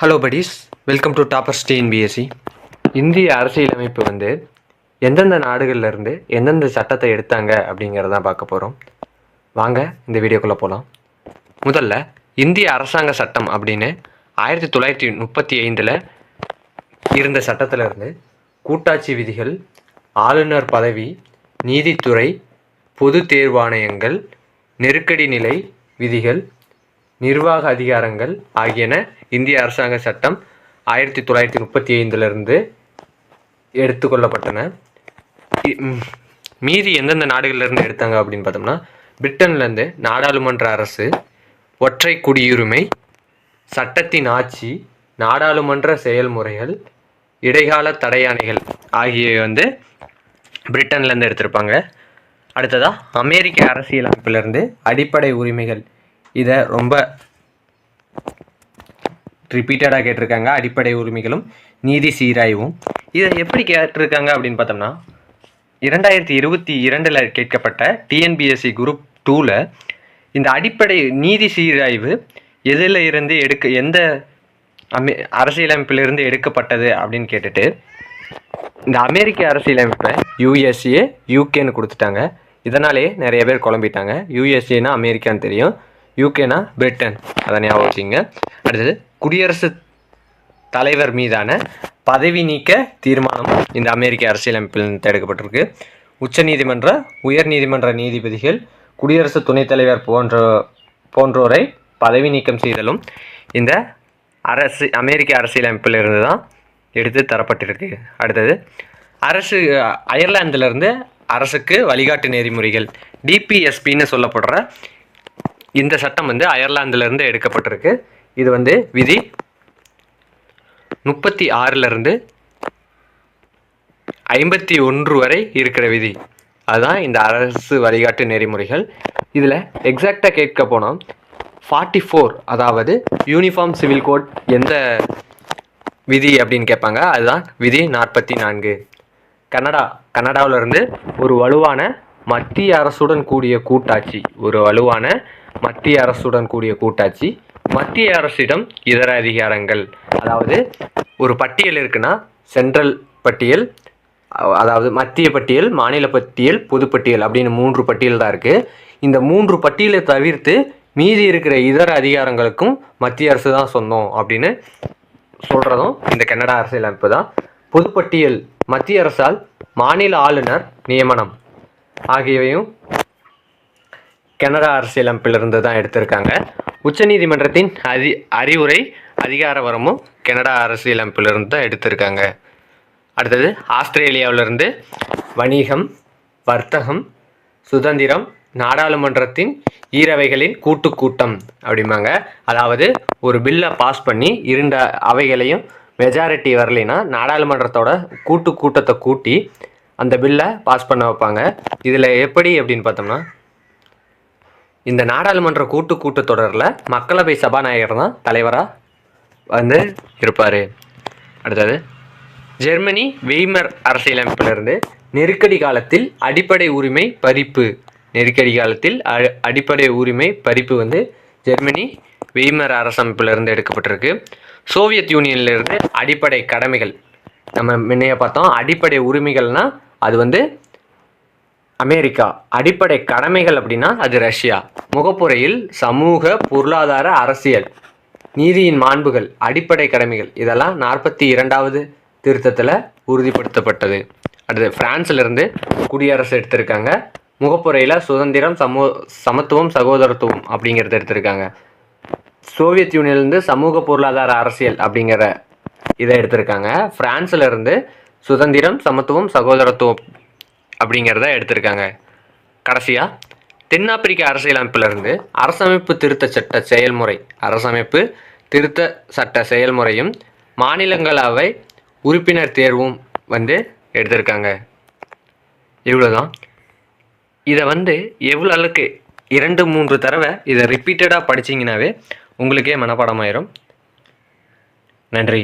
Hello buddies, welcome to toppers TNPSC. இந்திய அரசியலமைப்பு எந்தெந்த நாடுகள்ல இருந்து எந்தெந்த சட்டத்தை எடுத்தாங்க அப்படிங்கிறதான் பார்க்க போகிறோம். வாங்க இந்த வீடியோக்குள்ளே போகலாம். முதல்ல இந்திய அரசாங்க சட்டம் அப்படின்னு 1935 இருந்த சட்டத்திலிருந்து கூட்டாட்சி விதிகள், ஆளுநர் பதவி, நீதித்துறை, பொது தேர்வாணையங்கள், நெருக்கடி நிலை விதிகள், நிர்வாக அதிகாரங்கள் ஆகியன இந்திய அரசாங்க சட்டம் 1935 எடுத்துக்கொள்ளப்பட்டன. மீதி எந்தெந்த நாடுகள்லேருந்து எடுத்தாங்க அப்படின்னு பார்த்தோம்னா, பிரிட்டன்லேருந்து நாடாளுமன்ற அரசு, ஒற்றை குடியுரிமை, சட்டத்தின் ஆட்சி, நாடாளுமன்ற செயல்முறைகள், இடைக்கால தடையாணைகள் ஆகியவை பிரிட்டன்லேருந்து எடுத்திருப்பாங்க. அடுத்ததாக அமெரிக்க அரசியலமைப்பிலிருந்து அடிப்படை உரிமைகள், இதை ரொம்ப ரிப்பீட்டடாக கேட்டிருக்காங்க. அடிப்படை உரிமைகளும் நீதி சீராய்வும் இதை எப்படி கேட்டிருக்காங்க அப்படின்னு பார்த்தோம்னா, 2022 கேட்கப்பட்ட டிஎன்பிஎஸ்சி குரூப் 2ல் இந்த அடிப்படை நீதி சீராய்வு எதில் இருந்து எந்த அரசியலமைப்பிலிருந்து எடுக்கப்பட்டது அப்படின்னு கேட்டுட்டு, இந்த அமெரிக்க அரசியலமைப்பை யூஎஸ்ஏ யூகேன்னு கொடுத்துட்டாங்க. இதனாலே நிறைய பேர் குழம்பிட்டாங்க. யூஎஸ்ஏனா அமெரிக்கான்னு தெரியும், யூகேனா பிரிட்டன், அதை ஞாபகம் வச்சுங்க. அடுத்தது குடியரசுத் தலைவர் மீதான பதவி நீக்க தீர்மானம் இந்த அமெரிக்க அரசியலமைப்பில் எடுக்கப்பட்டிருக்கு. உச்சநீதிமன்ற, உயர் நீதிமன்ற நீதிபதிகள், குடியரசு துணைத் தலைவர் போன்றோரை பதவி நீக்கம் செய்தலும் இந்த அமெரிக்க அரசியலமைப்பில் இருந்து தான் எடுத்து தரப்பட்டிருக்கு. அடுத்தது அயர்லாந்திலிருந்து அரசுக்கு வழிகாட்டு நெறிமுறைகள், டிபிஎஸ்பின்னு சொல்லப்படுற இந்த சட்டம் அயர்லாந்திலிருந்து எடுக்கப்பட்டிருக்கு. இது விதி 36 51 வரை இருக்கிற விதி. அதுதான் இந்த அரசு வழிகாட்டு நெறிமுறைகள். இதில் எக்ஸாக்டாக கேட்க போனால் 44, அதாவது யூனிஃபார்ம் சிவில் கோட் எந்த விதி அப்படின்னு கேட்பாங்க. அதுதான் விதி 44. கனடாவிலிருந்து ஒரு வலுவான மத்திய அரசுடன் கூடிய கூட்டாட்சி, மத்திய அரசிடம் இதர அதிகாரங்கள். அதாவது ஒரு பட்டியல் இருக்குன்னா, சென்ட்ரல் பட்டியல், அதாவது மத்திய பட்டியல், மாநில பட்டியல், பொதுப்பட்டியல் அப்படின்னு 3 பட்டியல் தான் இருக்குது. இந்த 3 பட்டியலை தவிர்த்து மீதி இருக்கிற இதர அதிகாரங்களுக்கும் மத்திய அரசு தான் சொந்தம் அப்படின்னு சொல்கிறதும் இந்த கனடா அரசியலமைப்பு தான். பொதுப்பட்டியல் மத்திய அரசால் மாநில ஆளுநர் நியமனம் ஆகியவையும் கனடா அரசியலமைப்பிலிருந்து தான் எடுத்திருக்காங்க. உச்சநீதிமன்றத்தின் அறிவுரை அதிகார வரமும் கனடா அரசியலமைப்பிலிருந்து தான் எடுத்திருக்காங்க. அடுத்தது ஆஸ்திரேலியாவிலிருந்து வணிகம், வர்த்தகம், சுதந்திரம், நாடாளுமன்றத்தின் ஈரவைகளின் கூட்டம் அப்படிம்பாங்க. அதாவது ஒரு பில்லை பாஸ் பண்ணி 2 அவைகளையும் மெஜாரிட்டி வரலைன்னா நாடாளுமன்றத்தோட கூட்டத்தை கூட்டி அந்த பில்லை பாஸ் பண்ண வைப்பாங்க. இதில் எப்படி அப்படின்னு பார்த்தோம்னா, இந்த நாடாளுமன்ற கூட்டத்தொடரில் மக்களவை சபாநாயகர் தான் தலைவராக இருப்பார். அடுத்தது ஜெர்மனி வெய்மர் அரசியலமைப்பிலிருந்து நெருக்கடி காலத்தில் அடிப்படை உரிமை பறிப்பு ஜெர்மனி வெய்மர் அரசமைப்பிலிருந்து எடுக்கப்பட்டிருக்கு. சோவியத் யூனியனிலிருந்து அடிப்படை கடமைகள், நம்ம முன்னைய பார்த்தோம். அடிப்படை உரிமைகள்னால் அது அமெரிக்கா, அடிப்படை கடமைகள் அப்படின்னா அது ரஷ்யா. முகப்புரையில் சமூக, பொருளாதார, அரசியல், நீதியின் மாண்புகள், அடிப்படை கடமைகள் இதெல்லாம் 42வது திருத்தத்தில் உறுதிப்படுத்தப்பட்டது. அடுத்து பிரான்சிலிருந்து குடியரசு எடுத்திருக்காங்க. முகப்புரையில் சுதந்திரம், சமத்துவம், சகோதரத்துவம் அப்படிங்கிறத எடுத்திருக்காங்க. சோவியத் யூனியன்லேருந்து சமூக, பொருளாதார, அரசியல் அப்படிங்கிற இதை எடுத்திருக்காங்க. பிரான்சிலிருந்து சுதந்திரம், சமத்துவம், சகோதரத்துவம் அப்படிங்கிறத எடுத்திருக்காங்க. கடைசியாக தென்னாப்பிரிக்க அரசியலமைப்பிலிருந்து அரசமைப்பு திருத்த சட்ட செயல்முறையும் மாநிலங்களவை உறுப்பினர் தேர்வும் எடுத்திருக்காங்க. இவ்வளோதான். இதை எவ்வளோ அளவுக்கு 2-3 தடவை இதை ரிப்பீட்டடாக படிச்சிங்கனாவே உங்களுக்கே மனப்பாடமாயிரும். நன்றி.